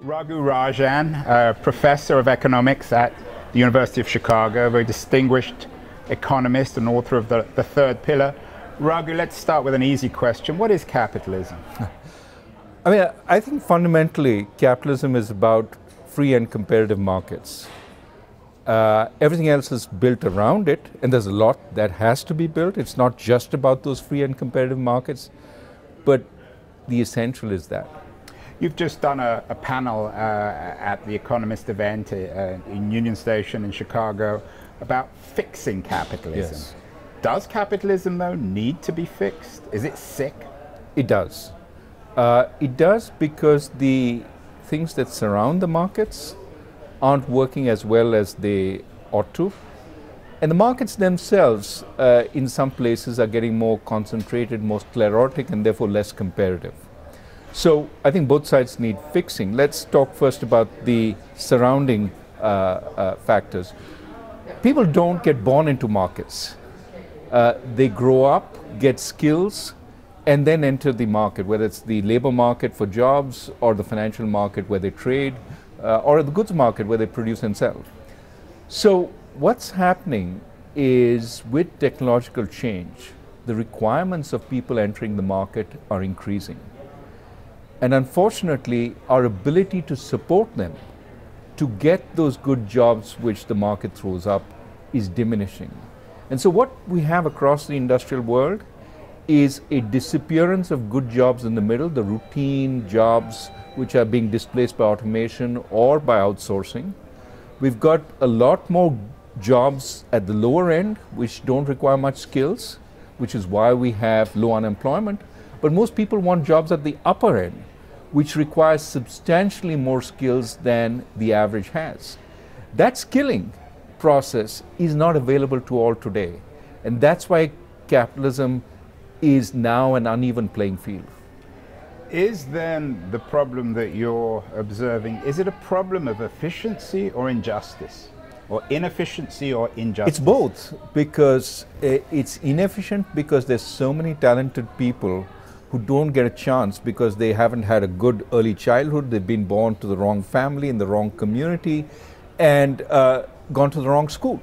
Raghu Rajan, professor of economics at the University of Chicago, a very distinguished economist and author of the Third Pillar. Raghu, let's start with an easy question. What is capitalism? I think fundamentally capitalism is about free and competitive markets. Everything else is built around it, and there's a lot that has to be built. It's not just about those free and competitive markets, but the essential is that. You've just done a panel at the Economist event in Union Station in Chicago about fixing capitalism. Yes. Does capitalism, though, need to be fixed? Is it sick? It does. It does because the things that surround the markets aren't working as well as they ought to. And the markets themselves, in some places, are getting more concentrated, more sclerotic, and therefore less competitive. So I think both sides need fixing. Let's talk first about the surrounding factors. People don't get born into markets. They grow up, get skills, and then enter the market, whether it's the labor market for jobs, or the financial market where they trade, or the goods market where they produce and sell. So what's happening is, with technological change, the requirements of people entering the market are increasing. And unfortunately, our ability to support them, to get those good jobs which the market throws up, is diminishing. And so what we have across the industrial world is a disappearance of good jobs in the middle, the routine jobs which are being displaced by automation or by outsourcing. We've got a lot more jobs at the lower end which don't require much skills, which is why we have low unemployment. But most people want jobs at the upper end, which requires substantially more skills than the average has. That skilling process is not available to all today. And that's why capitalism is now an uneven playing field. Is then the problem that you're observing, is it a problem of efficiency or injustice? Or inefficiency or injustice? It's both, because it's inefficient because there's so many talented people who don't get a chance because they haven't had a good early childhood, they've been born to the wrong family, in the wrong community, and gone to the wrong school.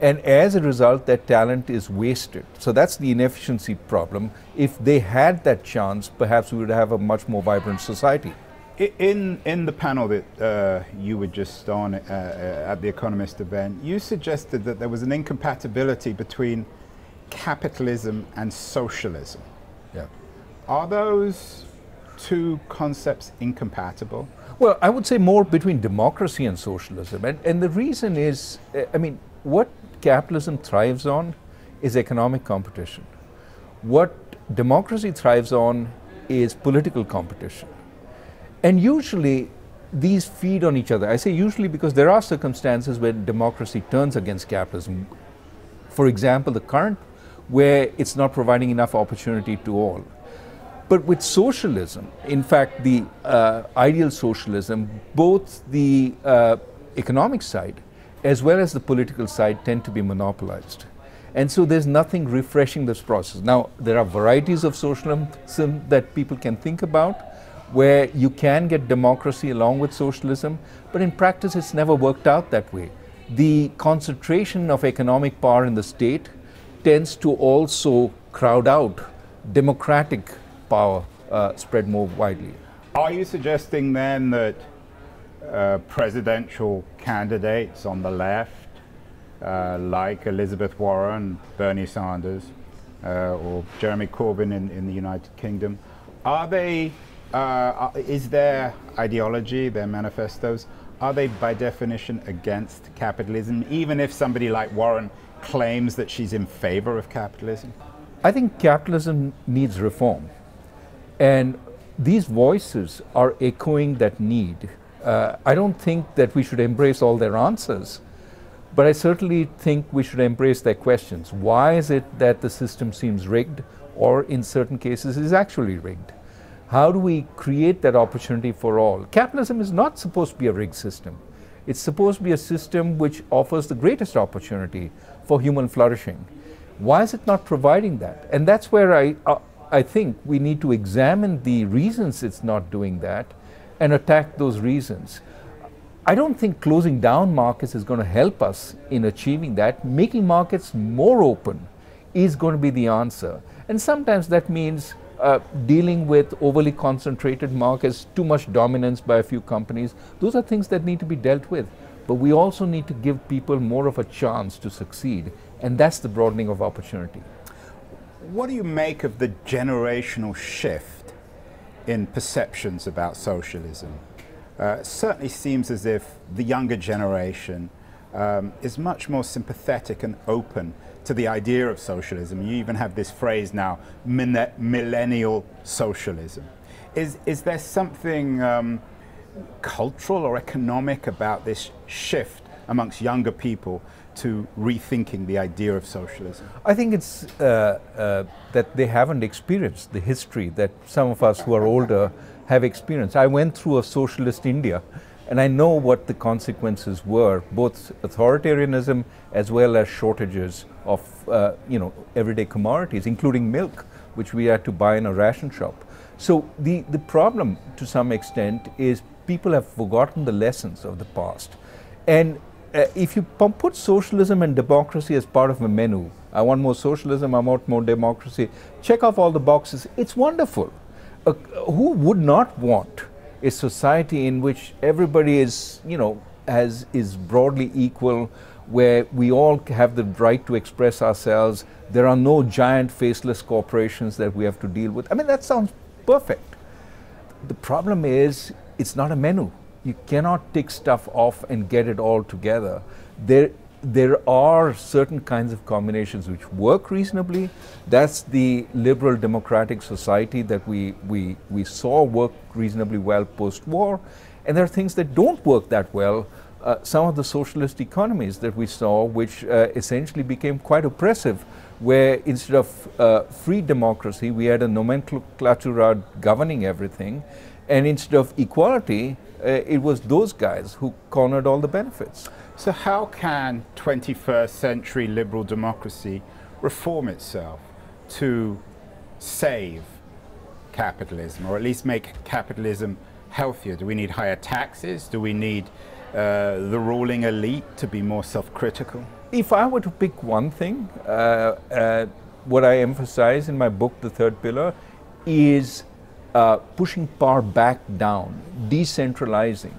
And as a result, that talent is wasted. So that's the inefficiency problem. If they had that chance, perhaps we would have a much more vibrant society. In the panel that you were just on at the Economist event, you suggested that there was an incompatibility between capitalism and socialism. Yeah. Are those two concepts incompatible? Well, I would say more between democracy and socialism. And the reason is, what capitalism thrives on is economic competition. What democracy thrives on is political competition. And usually these feed on each other. I say usually because there are circumstances where democracy turns against capitalism. For example, the current, where it's not providing enough opportunity to all. But with socialism, in fact, the ideal socialism, both the economic side as well as the political side tend to be monopolized. And so there's nothing refreshing this process. Now, there are varieties of socialism that people can think about, where you can get democracy along with socialism, but in practice it's never worked out that way. The concentration of economic power in the state tends to also crowd out democratic power spread more widely. Are you suggesting then that presidential candidates on the left, like Elizabeth Warren, Bernie Sanders, or Jeremy Corbyn in the United Kingdom, is their ideology, their manifestos, are they by definition against capitalism, even if somebody like Warren claims that she's in favor of capitalism? I think capitalism needs reform. And these voices are echoing that need. I don't think that we should embrace all their answers, but I certainly think we should embrace their questions. Why is it that the system seems rigged, or in certain cases is actually rigged? How do we create that opportunity for all? Capitalism is not supposed to be a rigged system. It's supposed to be a system which offers the greatest opportunity for human flourishing. Why is it not providing that? And that's where I think we need to examine the reasons it's not doing that and attack those reasons. I don't think closing down markets is going to help us in achieving that. Making markets more open is going to be the answer. And sometimes that means dealing with overly concentrated markets, too much dominance by a few companies. Those are things that need to be dealt with. But we also need to give people more of a chance to succeed. And that's the broadening of opportunity. What do you make of the generational shift in perceptions about socialism? It certainly seems as if the younger generation is much more sympathetic and open to the idea of socialism. You even have this phrase now, millennial socialism. Is there something cultural or economic about this shift amongst younger people to rethinking the idea of socialism? I think it's that they haven't experienced the history that some of us who are older have experienced. I went through a socialist India, and I know what the consequences were, both authoritarianism as well as shortages of everyday commodities, including milk, which we had to buy in a ration shop. So the problem, to some extent, is people have forgotten the lessons of the past. And if you put socialism and democracy as part of a menu, I want more socialism, I want more democracy, check off all the boxes, it's wonderful. Who would not want a society in which everybody is, is broadly equal, where we all have the right to express ourselves, there are no giant faceless corporations that we have to deal with? I mean, that sounds perfect. The problem is, it's not a menu. You cannot tick stuff off and get it all together. There are certain kinds of combinations which work reasonably. That's the liberal democratic society that we saw work reasonably well post-war. And there are things that don't work that well. Some of the socialist economies that we saw, which essentially became quite oppressive, where instead of free democracy, we had a nomenclatura governing everything. And instead of equality, it was those guys who cornered all the benefits. So how can 21st century liberal democracy reform itself to save capitalism, or at least make capitalism healthier? Do we need higher taxes? Do we need the ruling elite to be more self-critical? If I were to pick one thing, what I emphasize in my book, The Third Pillar, is pushing power back down, decentralizing.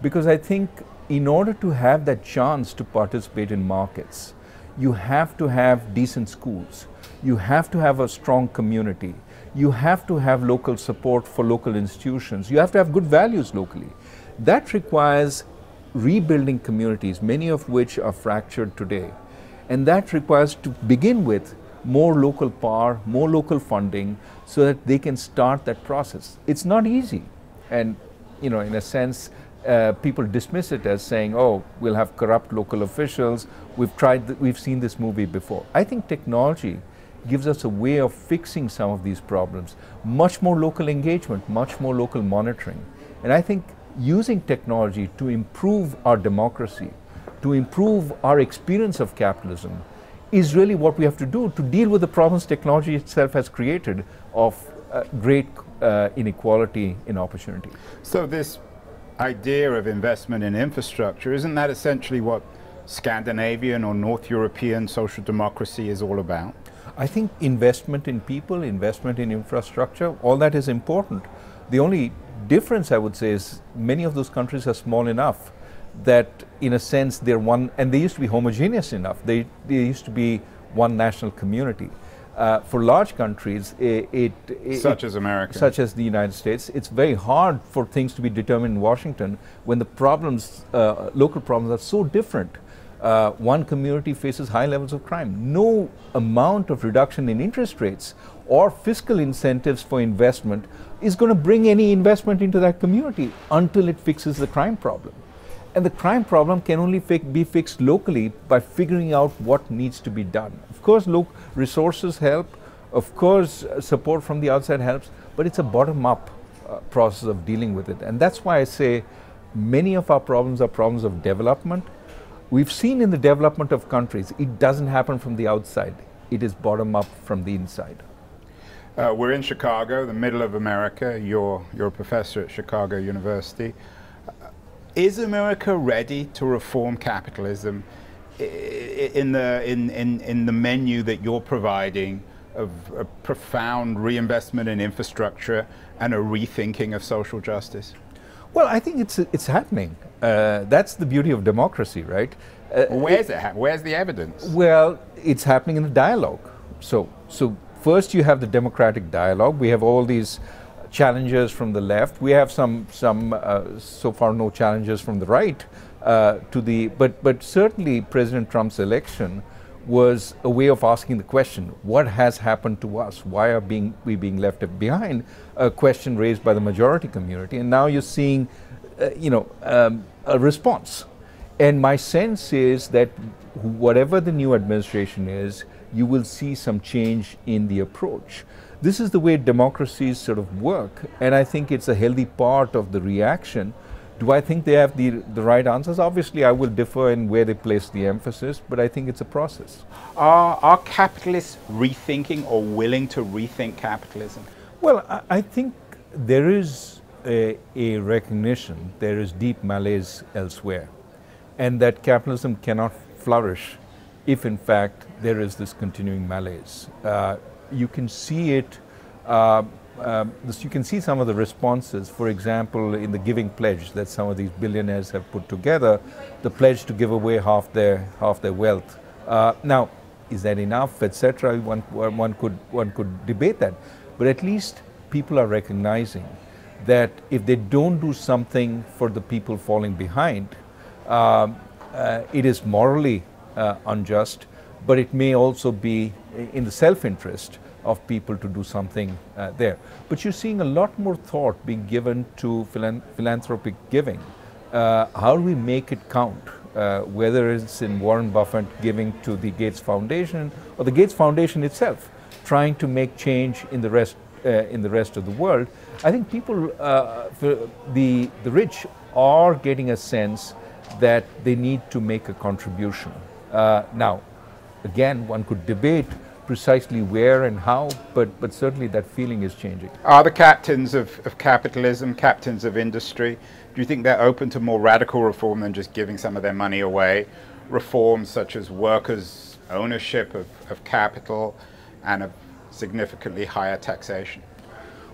Because I think in order to have that chance to participate in markets, you have to have decent schools. You have to have a strong community. You have to have local support for local institutions. You have to have good values locally. That requires rebuilding communities, many of which are fractured today. And that requires, to begin with, more local power, more local funding, so that they can start that process. It's not easy. And, in a sense, people dismiss it as saying, oh, we'll have corrupt local officials. We've seen this movie before. I think technology gives us a way of fixing some of these problems. Much more local engagement, much more local monitoring. And I think using technology to improve our democracy, to improve our experience of capitalism, is really what we have to do to deal with the problems technology itself has created of great inequality in opportunity. So this idea of investment in infrastructure, isn't that essentially what Scandinavian or North European social democracy is all about? I think investment in people, investment in infrastructure, all that is important. The only difference, I would say, is many of those countries are small enough that, in a sense, they're one, and they used to be homogeneous enough. They used to be one national community. For large countries, such as America, such as the United States, it's very hard for things to be determined in Washington when the problems, local problems, are so different. One community faces high levels of crime. No amount of reduction in interest rates or fiscal incentives for investment is going to bring any investment into that community until it fixes the crime problem. And the crime problem can only be fixed locally by figuring out what needs to be done. Of course, resources help. Of course, support from the outside helps. But it's a bottom-up process of dealing with it. And that's why I say many of our problems are problems of development. We've seen in the development of countries, it doesn't happen from the outside. It is bottom-up from the inside. We're in Chicago, the middle of America. You're a professor at Chicago University. Is America ready to reform capitalism in the menu that you're providing of a profound reinvestment in infrastructure and a rethinking of social justice? Well, I think it's happening. That's the beauty of democracy, right? Where's it? Where's the evidence? Well, it's happening in the dialogue. So first you have the democratic dialogue. We have all these challenges from the left. We have some so far no challenges from the right. But certainly President Trump's election was a way of asking the question: what has happened to us? Why are we being left behind? A question raised by the majority community, and now you're seeing, a response. And my sense is that whatever the new administration is, you will see some change in the approach. This is the way democracies sort of work, and I think it's a healthy part of the reaction. Do I think they have the right answers? Obviously, I will differ in where they place the emphasis, but I think it's a process. Are capitalists rethinking or willing to rethink capitalism? Well, I think there is a recognition, there is deep malaise elsewhere, and that capitalism cannot flourish if in fact there is this continuing malaise. You can see it, you can see some of the responses, for example, in the giving pledge that some of these billionaires have put together, the pledge to give away half their wealth. Now, is that enough, etc.? One could debate that, but at least people are recognizing that if they don't do something for the people falling behind, it is morally unjust, but it may also be in the self-interest of people to do something there. But you're seeing a lot more thought being given to philanthropic giving. How do we make it count? Whether it's in Warren Buffett giving to the Gates Foundation or the Gates Foundation itself, trying to make change in the rest of the world. I think people, the rich, are getting a sense that they need to make a contribution. Now, again, one could debate precisely where and how, but certainly that feeling is changing. Are the captains of capitalism, captains of industry, do you think they're open to more radical reform than just giving some of their money away? Reforms such as workers' ownership of capital and of significantly higher taxation?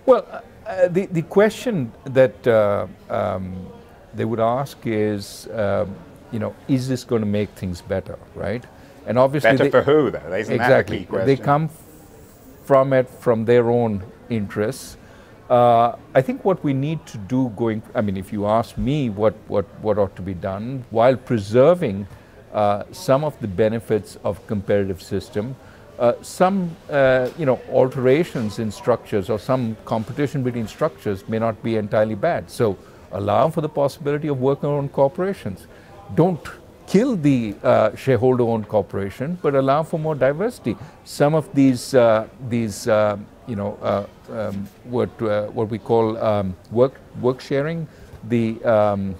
Well, the question that they would ask is, is this going to make things better, right? And obviously, better for who, though? Isn't exactly. That a key question? They come from their own interests. I think what we need to do if you ask me what ought to be done, while preserving some of the benefits of competitive system, some alterations in structures or some competition between structures may not be entirely bad. So allow for the possibility of worker-owned corporations. Don't kill the shareholder-owned corporation, but allow for more diversity. Some of these what we call work sharing, the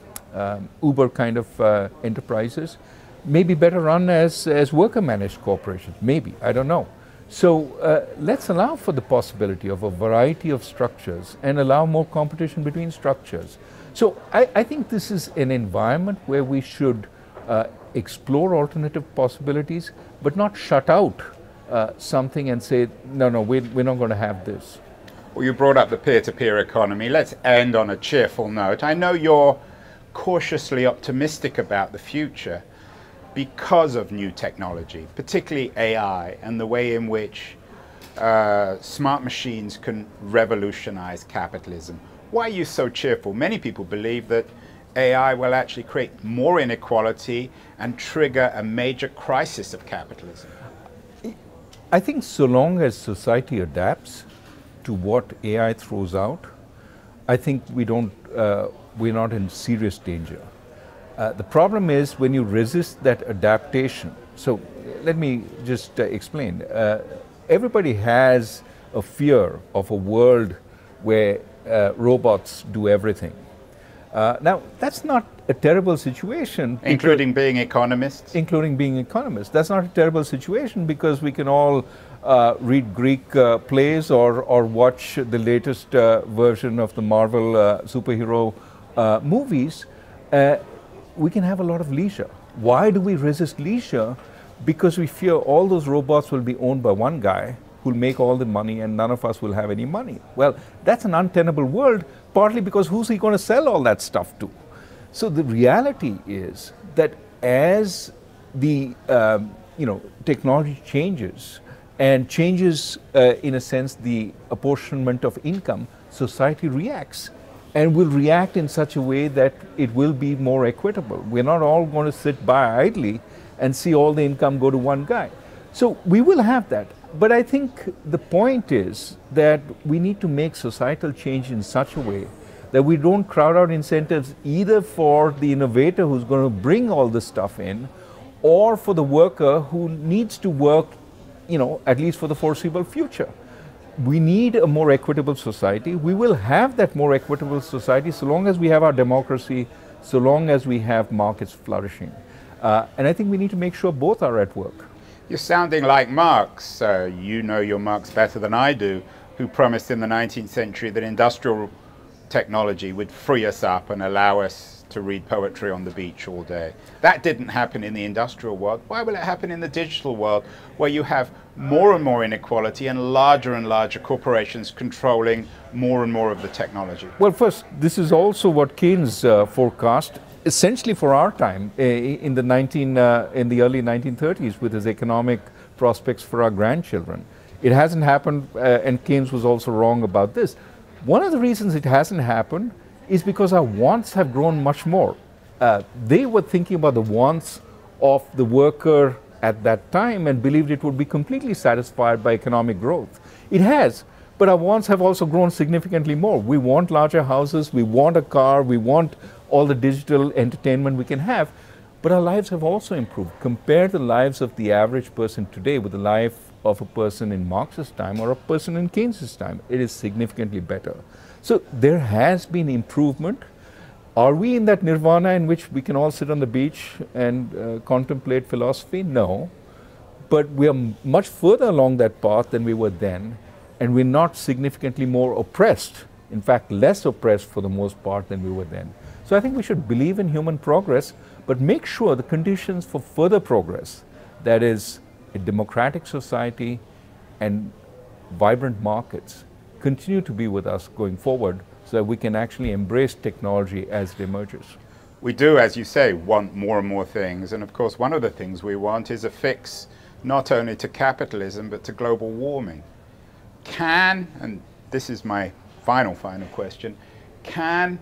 Uber kind of enterprises, may be better run as worker-managed corporations. Maybe, I don't know. So let's allow for the possibility of a variety of structures and allow more competition between structures. So I think this is an environment where we should explore alternative possibilities, but not shut out something and say, no, we're not going to have this. Well, you brought up the peer-to-peer economy. Let's end on a cheerful note. I know you're cautiously optimistic about the future because of new technology, particularly AI, and the way in which smart machines can revolutionize capitalism. Why are you so cheerful? Many people believe that AI will actually create more inequality and trigger a major crisis of capitalism. I think so long as society adapts to what AI throws out, I think we're not in serious danger. The problem is when you resist that adaptation. So let me just explain. Everybody has a fear of a world where robots do everything. Now, that's not a terrible situation. Including being economists? Including being economists. That's not a terrible situation because we can all read Greek plays or watch the latest version of the Marvel superhero movies, we can have a lot of leisure. Why do we resist leisure? Because we fear all those robots will be owned by one guy who'll make all the money and none of us will have any money. Well, that's an untenable world, partly because who's he going to sell all that stuff to? So the reality is that as the technology changes and changes in a sense the apportionment of income, society reacts and will react in such a way that it will be more equitable. We're not all going to sit by idly and see all the income go to one guy. So we will have that. But I think the point is that we need to make societal change in such a way that we don't crowd out incentives either for the innovator who's going to bring all this stuff in, or for the worker who needs to work, at least for the foreseeable future. We need a more equitable society. We will have that more equitable society so long as we have our democracy, so long as we have markets flourishing. And I think we need to make sure both are at work. You're sounding like Marx. You know your Marx better than I do, who promised in the 19th century that industrial technology would free us up and allow us to read poetry on the beach all day. That didn't happen in the industrial world. Why will it happen in the digital world, where you have more and more inequality and larger corporations controlling more and more of the technology? Well, first, this is also what Keynes forecast, essentially for our time, in the early 1930s, with his economic prospects for our grandchildren. It hasn't happened, and Keynes was also wrong about this. One of the reasons it hasn't happened is because our wants have grown much more. They were thinking about the wants of the worker at that time and believed it would be completely satisfied by economic growth. It has, but our wants have also grown significantly more. We want larger houses, we want a car, we want all the digital entertainment we can have, but our lives have also improved. Compare the lives of the average person today with the life of a person in Marx's time or a person in Keynes's time. It is significantly better. So there has been improvement. Are we in that nirvana in which we can all sit on the beach and contemplate philosophy? No. But we are much further along that path than we were then, and we're not significantly more oppressed, in fact less oppressed for the most part than we were then. So I think we should believe in human progress, but make sure the conditions for further progress, that is a democratic society and vibrant markets, continue to be with us going forward so that we can actually embrace technology as it emerges. We do, as you say, want more and more things, and of course one of the things we want is a fix not only to capitalism but to global warming. Can, and this is my final question, can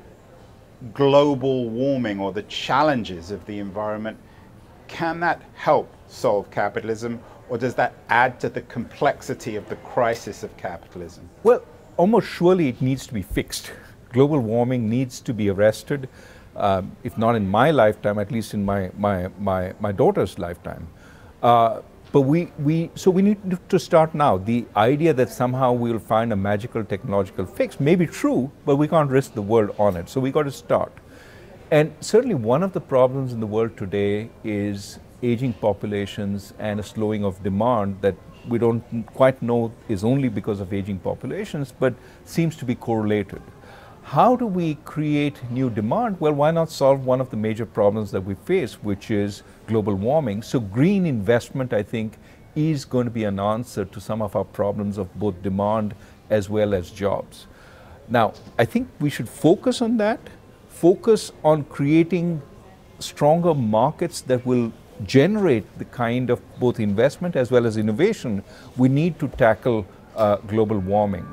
global warming or the challenges of the environment, can that help solve capitalism, or does that add to the complexity of the crisis of capitalism? Well, almost surely it needs to be fixed. Global warming needs to be arrested, if not in my lifetime, at least in my daughter's lifetime. But we need to start now. The idea that somehow we'll find a magical technological fix may be true, but we can't risk the world on it. So we got to start. And certainly one of the problems in the world today is aging populations and a slowing of demand that we don't quite know is only because of aging populations, but seems to be correlated. How do we create new demand? Well, why not solve one of the major problems that we face, which is global warming? So green investment, I think, is going to be an answer to some of our problems of both demand as well as jobs. Now, I think we should focus on that, focus on creating stronger markets that will generate the kind of both investment as well as innovation we need to tackle global warming.